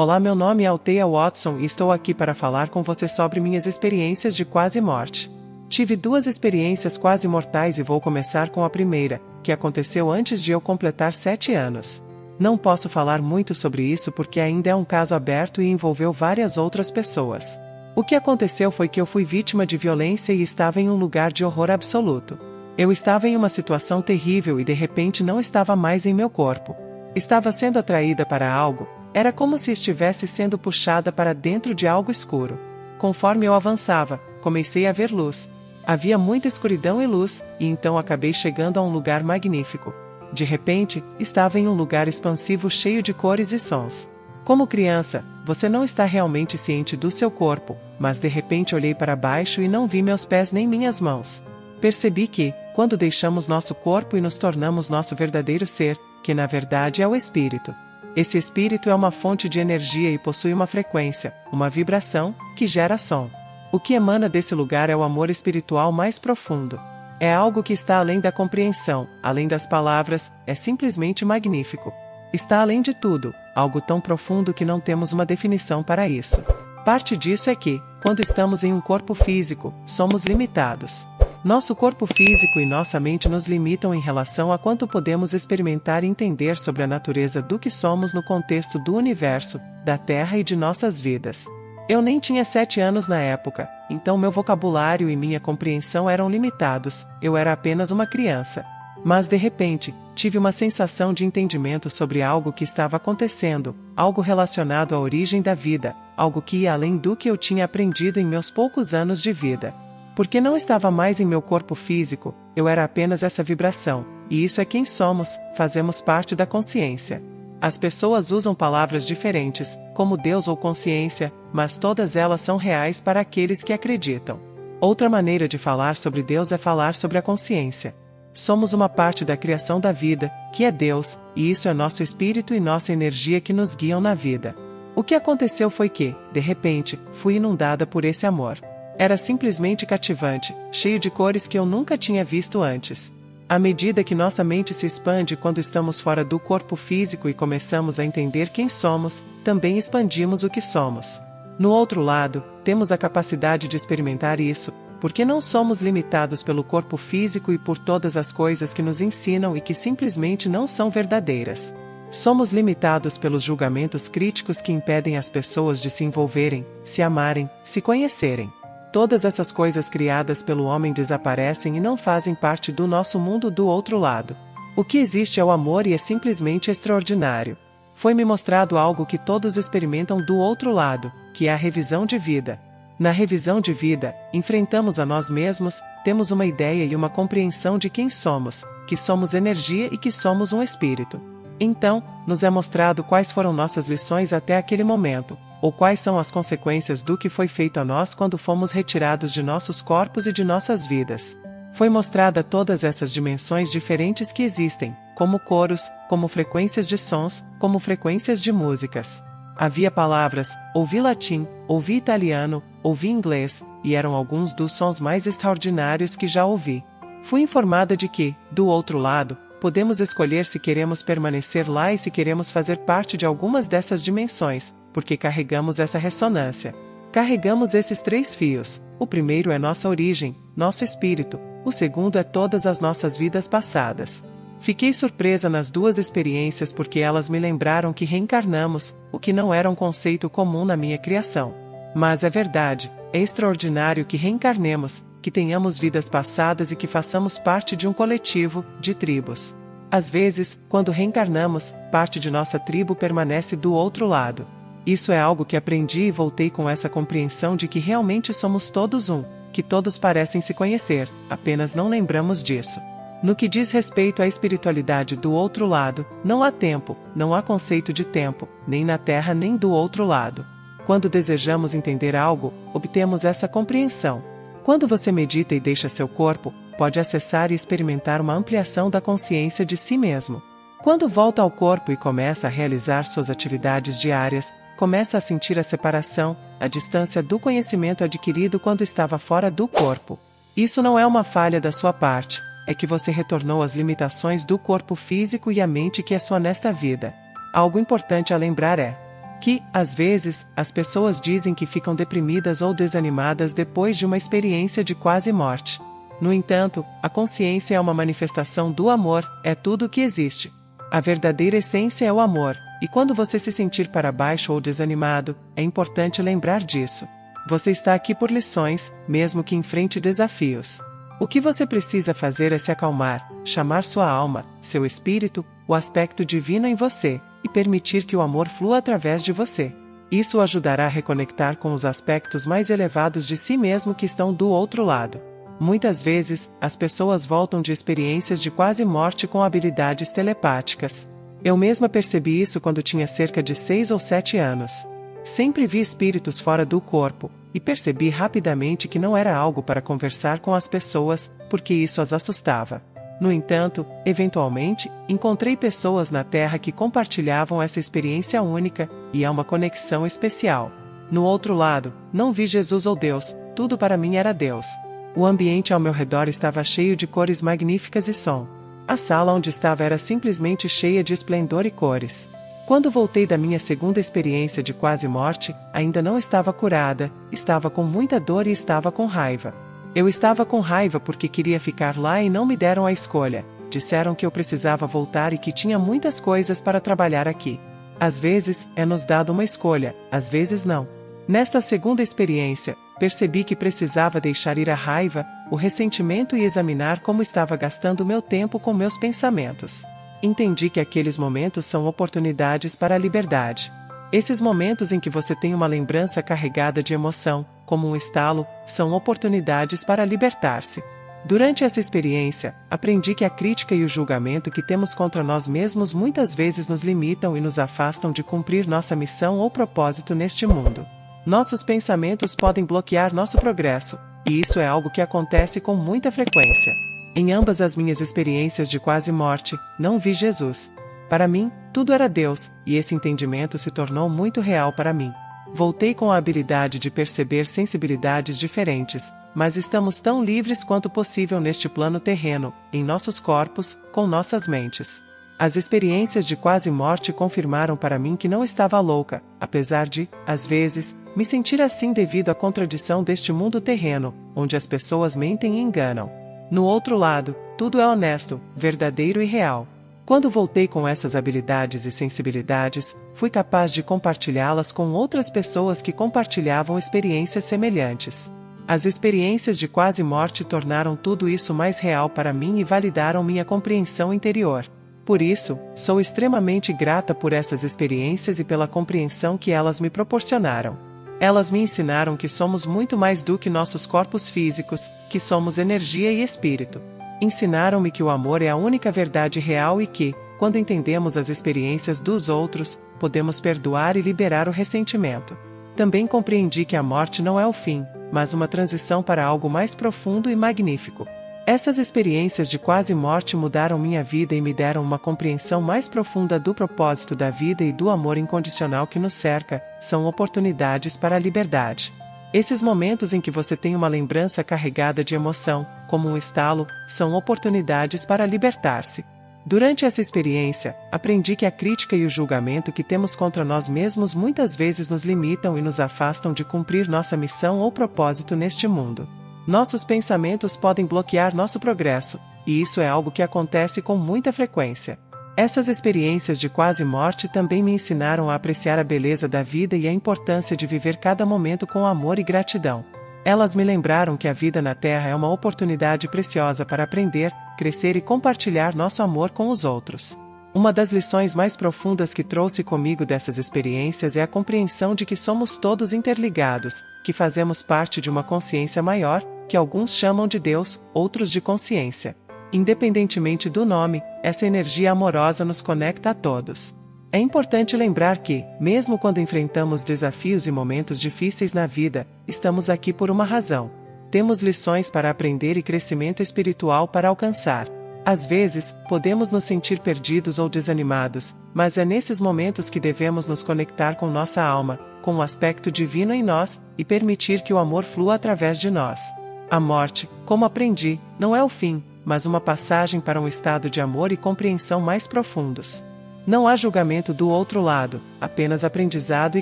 Olá, meu nome é Althea Watson e estou aqui para falar com você sobre minhas experiências de quase morte. Tive 2 experiências quase mortais e vou começar com a primeira, que aconteceu antes de eu completar 7 anos. Não posso falar muito sobre isso porque ainda é um caso aberto e envolveu várias outras pessoas. O que aconteceu foi que eu fui vítima de violência e estava em um lugar de horror absoluto. Eu estava em uma situação terrível e de repente não estava mais em meu corpo. Estava sendo atraída para algo. Era como se estivesse sendo puxada para dentro de algo escuro. Conforme eu avançava, comecei a ver luz. Havia muita escuridão e luz, e então acabei chegando a um lugar magnífico. De repente, estava em um lugar expansivo cheio de cores e sons. Como criança, você não está realmente ciente do seu corpo, mas de repente olhei para baixo e não vi meus pés nem minhas mãos. Percebi que, quando deixamos nosso corpo e nos tornamos nosso verdadeiro ser, que na verdade é o espírito. Esse espírito é uma fonte de energia e possui uma frequência, uma vibração, que gera som. O que emana desse lugar é o amor espiritual mais profundo. É algo que está além da compreensão, além das palavras, é simplesmente magnífico. Está além de tudo, algo tão profundo que não temos uma definição para isso. Parte disso é que, quando estamos em um corpo físico, somos limitados. Nosso corpo físico e nossa mente nos limitam em relação a quanto podemos experimentar e entender sobre a natureza do que somos no contexto do universo, da Terra e de nossas vidas. Eu nem tinha 7 anos na época, então meu vocabulário e minha compreensão eram limitados, eu era apenas uma criança. Mas de repente, tive uma sensação de entendimento sobre algo que estava acontecendo, algo relacionado à origem da vida, algo que ia além do que eu tinha aprendido em meus poucos anos de vida. Porque não estava mais em meu corpo físico, eu era apenas essa vibração, e isso é quem somos, fazemos parte da consciência. As pessoas usam palavras diferentes, como Deus ou consciência, mas todas elas são reais para aqueles que acreditam. Outra maneira de falar sobre Deus é falar sobre a consciência. Somos uma parte da criação da vida, que é Deus, e isso é nosso espírito e nossa energia que nos guiam na vida. O que aconteceu foi que, de repente, fui inundada por esse amor. Era simplesmente cativante, cheio de cores que eu nunca tinha visto antes. À medida que nossa mente se expande quando estamos fora do corpo físico e começamos a entender quem somos, também expandimos o que somos. No outro lado, temos a capacidade de experimentar isso, porque não somos limitados pelo corpo físico e por todas as coisas que nos ensinam e que simplesmente não são verdadeiras. Somos limitados pelos julgamentos críticos que impedem as pessoas de se envolverem, se amarem, se conhecerem. Todas essas coisas criadas pelo homem desaparecem e não fazem parte do nosso mundo do outro lado. O que existe é o amor e é simplesmente extraordinário. Foi-me mostrado algo que todos experimentam do outro lado, que é a revisão de vida. Na revisão de vida, enfrentamos a nós mesmos, temos uma ideia e uma compreensão de quem somos, que somos energia e que somos um espírito. Então, nos é mostrado quais foram nossas lições até aquele momento, ou quais são as consequências do que foi feito a nós quando fomos retirados de nossos corpos e de nossas vidas. Foi mostrada todas essas dimensões diferentes que existem, como coros, como frequências de sons, como frequências de músicas. Havia palavras, ouvi latim, ouvi italiano, ouvi inglês, e eram alguns dos sons mais extraordinários que já ouvi. Fui informada de que, do outro lado, podemos escolher se queremos permanecer lá e se queremos fazer parte de algumas dessas dimensões, porque carregamos essa ressonância. Carregamos esses 3 fios. O primeiro é nossa origem, nosso espírito. O segundo é todas as nossas vidas passadas. Fiquei surpresa nas 2 experiências porque elas me lembraram que reencarnamos, o que não era um conceito comum na minha criação. Mas é verdade, é extraordinário que reencarnemos, que tenhamos vidas passadas e que façamos parte de um coletivo, de tribos. Às vezes, quando reencarnamos, parte de nossa tribo permanece do outro lado. Isso é algo que aprendi e voltei com essa compreensão de que realmente somos todos um, que todos parecem se conhecer, apenas não lembramos disso. No que diz respeito à espiritualidade do outro lado, não há tempo, não há conceito de tempo, nem na Terra nem do outro lado. Quando desejamos entender algo, obtemos essa compreensão. Quando você medita e deixa seu corpo, pode acessar e experimentar uma ampliação da consciência de si mesmo. Quando volta ao corpo e começa a realizar suas atividades diárias, começa a sentir a separação, a distância do conhecimento adquirido quando estava fora do corpo. Isso não é uma falha da sua parte, é que você retornou às limitações do corpo físico e à mente que é sua nesta vida. Algo importante a lembrar é: Que, às vezes, as pessoas dizem que ficam deprimidas ou desanimadas depois de uma experiência de quase morte. No entanto, a consciência é uma manifestação do amor, é tudo o que existe. A verdadeira essência é o amor, e quando você se sentir para baixo ou desanimado, é importante lembrar disso. Você está aqui por lições, mesmo que enfrente desafios. O que você precisa fazer é se acalmar, chamar sua alma, seu espírito, o aspecto divino em você, e permitir que o amor flua através de você. Isso o ajudará a reconectar com os aspectos mais elevados de si mesmo que estão do outro lado. Muitas vezes, as pessoas voltam de experiências de quase morte com habilidades telepáticas. Eu mesma percebi isso quando tinha cerca de 6 ou 7 anos. Sempre vi espíritos fora do corpo, e percebi rapidamente que não era algo para conversar com as pessoas, porque isso as assustava. No entanto, eventualmente, encontrei pessoas na Terra que compartilhavam essa experiência única, e há uma conexão especial. No outro lado, não vi Jesus ou Deus, tudo para mim era Deus. O ambiente ao meu redor estava cheio de cores magníficas e som. A sala onde estava era simplesmente cheia de esplendor e cores. Quando voltei da minha segunda experiência de quase morte, ainda não estava curada, estava com muita dor e estava com raiva. Eu estava com raiva porque queria ficar lá e não me deram a escolha. Disseram que eu precisava voltar e que tinha muitas coisas para trabalhar aqui. Às vezes, é nos dado uma escolha, às vezes não. Nesta segunda experiência, percebi que precisava deixar ir a raiva, o ressentimento e examinar como estava gastando meu tempo com meus pensamentos. Entendi que aqueles momentos são oportunidades para a liberdade. Esses momentos em que você tem uma lembrança carregada de emoção, como um estalo, são oportunidades para libertar-se. Durante essa experiência, aprendi que a crítica e o julgamento que temos contra nós mesmos muitas vezes nos limitam e nos afastam de cumprir nossa missão ou propósito neste mundo. Nossos pensamentos podem bloquear nosso progresso, e isso é algo que acontece com muita frequência. Em ambas as minhas experiências de quase morte, não vi Jesus. Para mim, tudo era Deus, e esse entendimento se tornou muito real para mim. Voltei com a habilidade de perceber sensibilidades diferentes, mas estamos tão livres quanto possível neste plano terreno, em nossos corpos, com nossas mentes. As experiências de quase morte confirmaram para mim que não estava louca, apesar de, às vezes, me sentir assim devido à contradição deste mundo terreno, onde as pessoas mentem e enganam. No outro lado, tudo é honesto, verdadeiro e real. Quando voltei com essas habilidades e sensibilidades, fui capaz de compartilhá-las com outras pessoas que compartilhavam experiências semelhantes. As experiências de quase morte tornaram tudo isso mais real para mim e validaram minha compreensão interior. Por isso, sou extremamente grata por essas experiências e pela compreensão que elas me proporcionaram. Elas me ensinaram que somos muito mais do que nossos corpos físicos, que somos energia e espírito. Ensinaram-me que o amor é a única verdade real e que, quando entendemos as experiências dos outros, podemos perdoar e liberar o ressentimento. Também compreendi que a morte não é o fim, mas uma transição para algo mais profundo e magnífico. Essas experiências de quase morte mudaram minha vida e me deram uma compreensão mais profunda do propósito da vida e do amor incondicional que nos cerca, são oportunidades para a liberdade. Esses momentos em que você tem uma lembrança carregada de emoção, como um estalo, são oportunidades para libertar-se. Durante essa experiência, aprendi que a crítica e o julgamento que temos contra nós mesmos muitas vezes nos limitam e nos afastam de cumprir nossa missão ou propósito neste mundo. Nossos pensamentos podem bloquear nosso progresso, e isso é algo que acontece com muita frequência. Essas experiências de quase morte também me ensinaram a apreciar a beleza da vida e a importância de viver cada momento com amor e gratidão. Elas me lembraram que a vida na Terra é uma oportunidade preciosa para aprender, crescer e compartilhar nosso amor com os outros. Uma das lições mais profundas que trouxe comigo dessas experiências é a compreensão de que somos todos interligados, que fazemos parte de uma consciência maior, que alguns chamam de Deus, outros de consciência. Independentemente do nome, essa energia amorosa nos conecta a todos. É importante lembrar que, mesmo quando enfrentamos desafios e momentos difíceis na vida, estamos aqui por uma razão. Temos lições para aprender e crescimento espiritual para alcançar. Às vezes, podemos nos sentir perdidos ou desanimados, mas é nesses momentos que devemos nos conectar com nossa alma, com o aspecto divino em nós, e permitir que o amor flua através de nós. A morte, como aprendi, não é o fim, mas uma passagem para um estado de amor e compreensão mais profundos. Não há julgamento do outro lado, apenas aprendizado e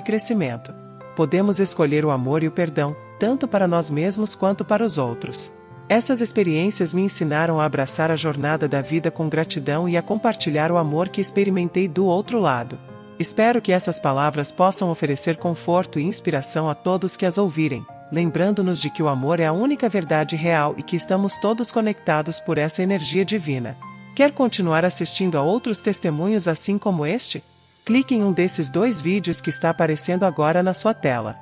crescimento. Podemos escolher o amor e o perdão, tanto para nós mesmos quanto para os outros. Essas experiências me ensinaram a abraçar a jornada da vida com gratidão e a compartilhar o amor que experimentei do outro lado. Espero que essas palavras possam oferecer conforto e inspiração a todos que as ouvirem, lembrando-nos de que o amor é a única verdade real e que estamos todos conectados por essa energia divina. Quer continuar assistindo a outros testemunhos assim como este? Clique em um desses 2 vídeos que está aparecendo agora na sua tela.